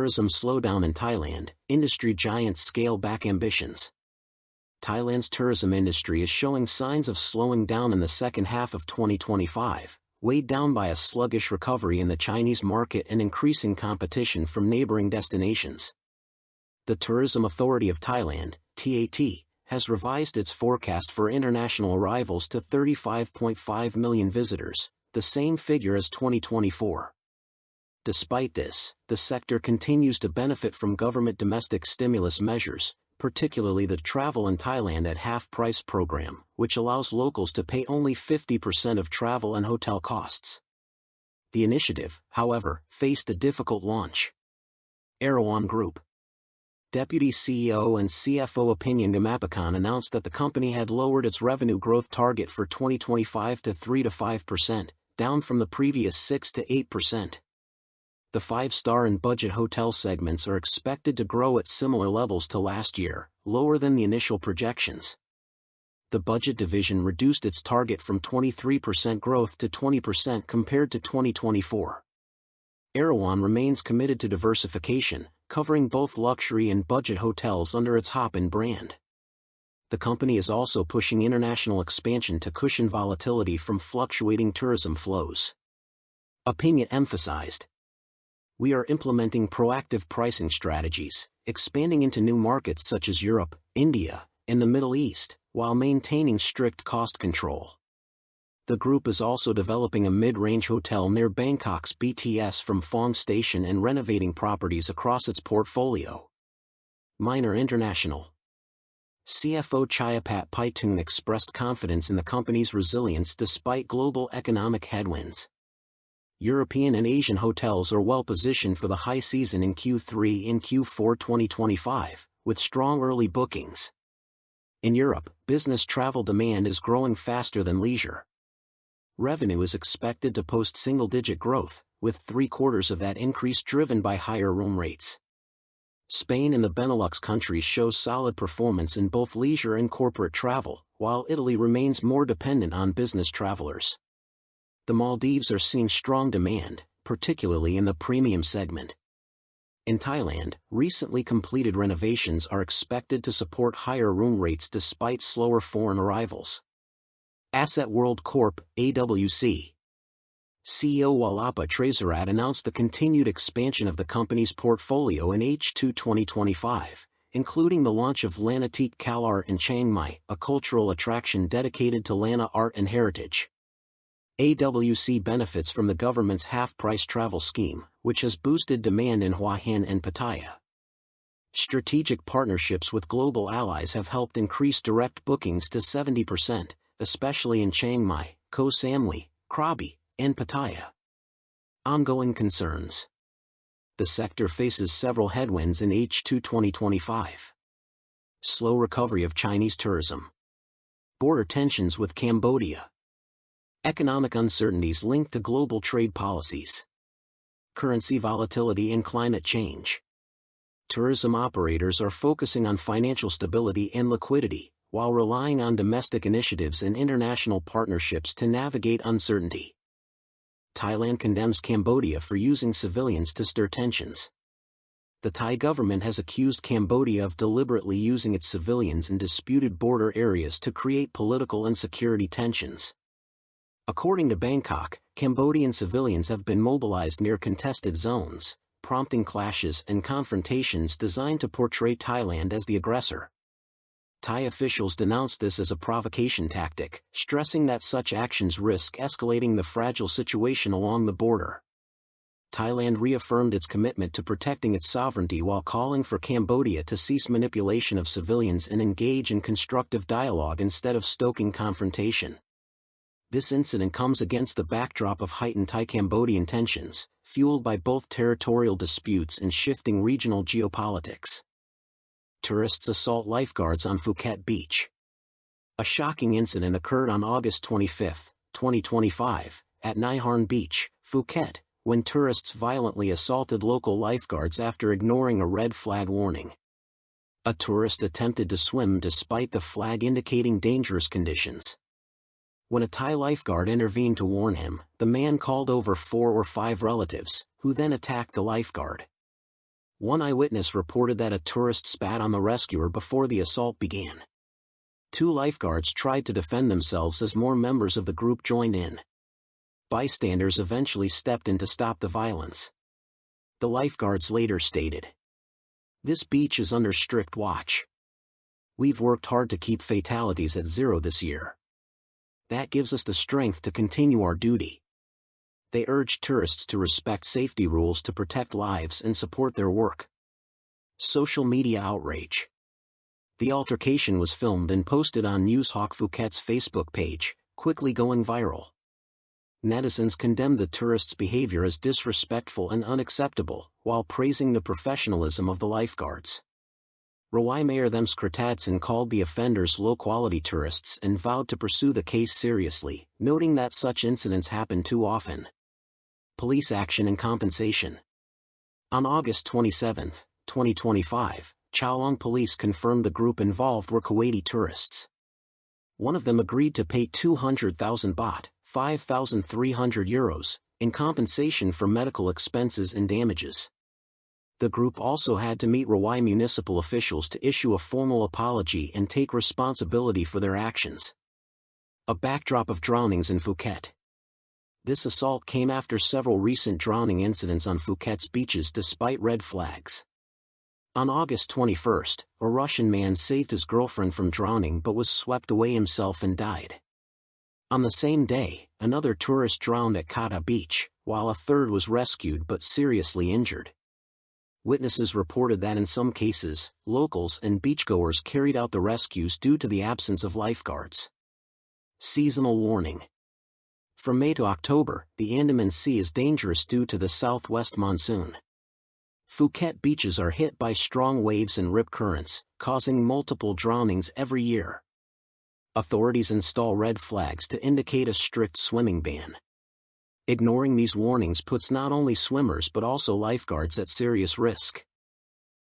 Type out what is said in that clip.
Tourism slowdown in Thailand, industry giants scale back ambitions. Thailand's tourism industry is showing signs of slowing down in the second half of 2025, weighed down by a sluggish recovery in the Chinese market and increasing competition from neighboring destinations. The Tourism Authority of Thailand, TAT, has revised its forecast for international arrivals to 35.5 million visitors, the same figure as 2024. Despite this, the sector continues to benefit from government domestic stimulus measures, particularly the Travel in Thailand at Half Price program, which allows locals to pay only 50% of travel and hotel costs. The initiative, however, faced a difficult launch. Erawan Group Deputy CEO and CFO Opinion Gamapakan announced that the company had lowered its revenue growth target for 2025 to 3 to 5%, down from the previous 6 to 8%. The 5-star and budget hotel segments are expected to grow at similar levels to last year, lower than the initial projections. The budget division reduced its target from 23% growth to 20% compared to 2024. Erawan remains committed to diversification, covering both luxury and budget hotels under its Hopin brand. The company is also pushing international expansion to cushion volatility from fluctuating tourism flows. Opinion emphasized. We are implementing proactive pricing strategies, expanding into new markets such as Europe, India, and the Middle East, while maintaining strict cost control. The group is also developing a mid-range hotel near Bangkok's BTS from Phong Station and renovating properties across its portfolio. Minor International CFO Chayapat Paitun expressed confidence in the company's resilience despite global economic headwinds. European and Asian hotels are well positioned for the high season in Q3 and Q4 2025, with strong early bookings. In Europe, business travel demand is growing faster than leisure. Revenue is expected to post single-digit growth, with 3/4 of that increase driven by higher room rates. Spain and the Benelux countries show solid performance in both leisure and corporate travel, while Italy remains more dependent on business travelers. The Maldives are seeing strong demand, particularly in the premium segment. In Thailand, recently completed renovations are expected to support higher room rates despite slower foreign arrivals. Asset World Corp, AWC CEO Walapa Trezerat announced the continued expansion of the company's portfolio in H2 2025, including the launch of Lanatik Kal Art in Chiang Mai, a cultural attraction dedicated to Lana art and heritage. AWC benefits from the government's half-price travel scheme, which has boosted demand in Hua Hin and Pattaya. Strategic partnerships with global allies have helped increase direct bookings to 70%, especially in Chiang Mai, Koh Samui, Krabi, and Pattaya. Ongoing concerns. The sector faces several headwinds in H2 2025. Slow recovery of Chinese tourism. Border tensions with Cambodia. Economic uncertainties linked to global trade policies. Currency volatility and climate change. Tourism operators are focusing on financial stability and liquidity, while relying on domestic initiatives and international partnerships to navigate uncertainty. Thailand condemns Cambodia for using civilians to stir tensions. The Thai government has accused Cambodia of deliberately using its civilians in disputed border areas to create political and security tensions. According to Bangkok, Cambodian civilians have been mobilized near contested zones, prompting clashes and confrontations designed to portray Thailand as the aggressor. Thai officials denounced this as a provocation tactic, stressing that such actions risk escalating the fragile situation along the border. Thailand reaffirmed its commitment to protecting its sovereignty while calling for Cambodia to cease manipulation of civilians and engage in constructive dialogue instead of stoking confrontation. This incident comes against the backdrop of heightened Thai-Cambodian tensions, fueled by both territorial disputes and shifting regional geopolitics. Tourists assault lifeguards on Phuket beach. A shocking incident occurred on August 25, 2025, at Nai Harn beach, Phuket, when tourists violently assaulted local lifeguards after ignoring a red flag warning. A tourist attempted to swim despite the flag indicating dangerous conditions. When a Thai lifeguard intervened to warn him, the man called over 4 or 5 relatives, who then attacked the lifeguard. One eyewitness reported that a tourist spat on the rescuer before the assault began. 2 lifeguards tried to defend themselves as more members of the group joined in. Bystanders eventually stepped in to stop the violence. The lifeguards later stated, "This beach is under strict watch. We've worked hard to keep fatalities at 0 this year. That gives us the strength to continue our duty." They urged tourists to respect safety rules to protect lives and support their work. Social media outrage. The altercation was filmed and posted on Newshawk Phuket's Facebook page, quickly going viral. Netizens condemned the tourists' behavior as disrespectful and unacceptable, while praising the professionalism of the lifeguards. Rawai Mayor Thems Kritatsan called the offenders low-quality tourists and vowed to pursue the case seriously, noting that such incidents happen too often. Police action and compensation. On August 27, 2025, Chalong police confirmed the group involved were Kuwaiti tourists. One of them agreed to pay 200,000 baht, €5,300, in compensation for medical expenses and damages. The group also had to meet Rawai municipal officials to issue a formal apology and take responsibility for their actions. A backdrop of drownings in Phuket. This assault came after several recent drowning incidents on Phuket's beaches despite red flags. On August 21, a Russian man saved his girlfriend from drowning but was swept away himself and died. On the same day, another tourist drowned at Kata Beach, while a third was rescued but seriously injured. Witnesses reported that in some cases, locals and beachgoers carried out the rescues due to the absence of lifeguards. Seasonal warning. From May to October, the Andaman Sea is dangerous due to the southwest monsoon. Phuket beaches are hit by strong waves and rip currents, causing multiple drownings every year. Authorities install red flags to indicate a strict swimming ban. Ignoring these warnings puts not only swimmers but also lifeguards at serious risk.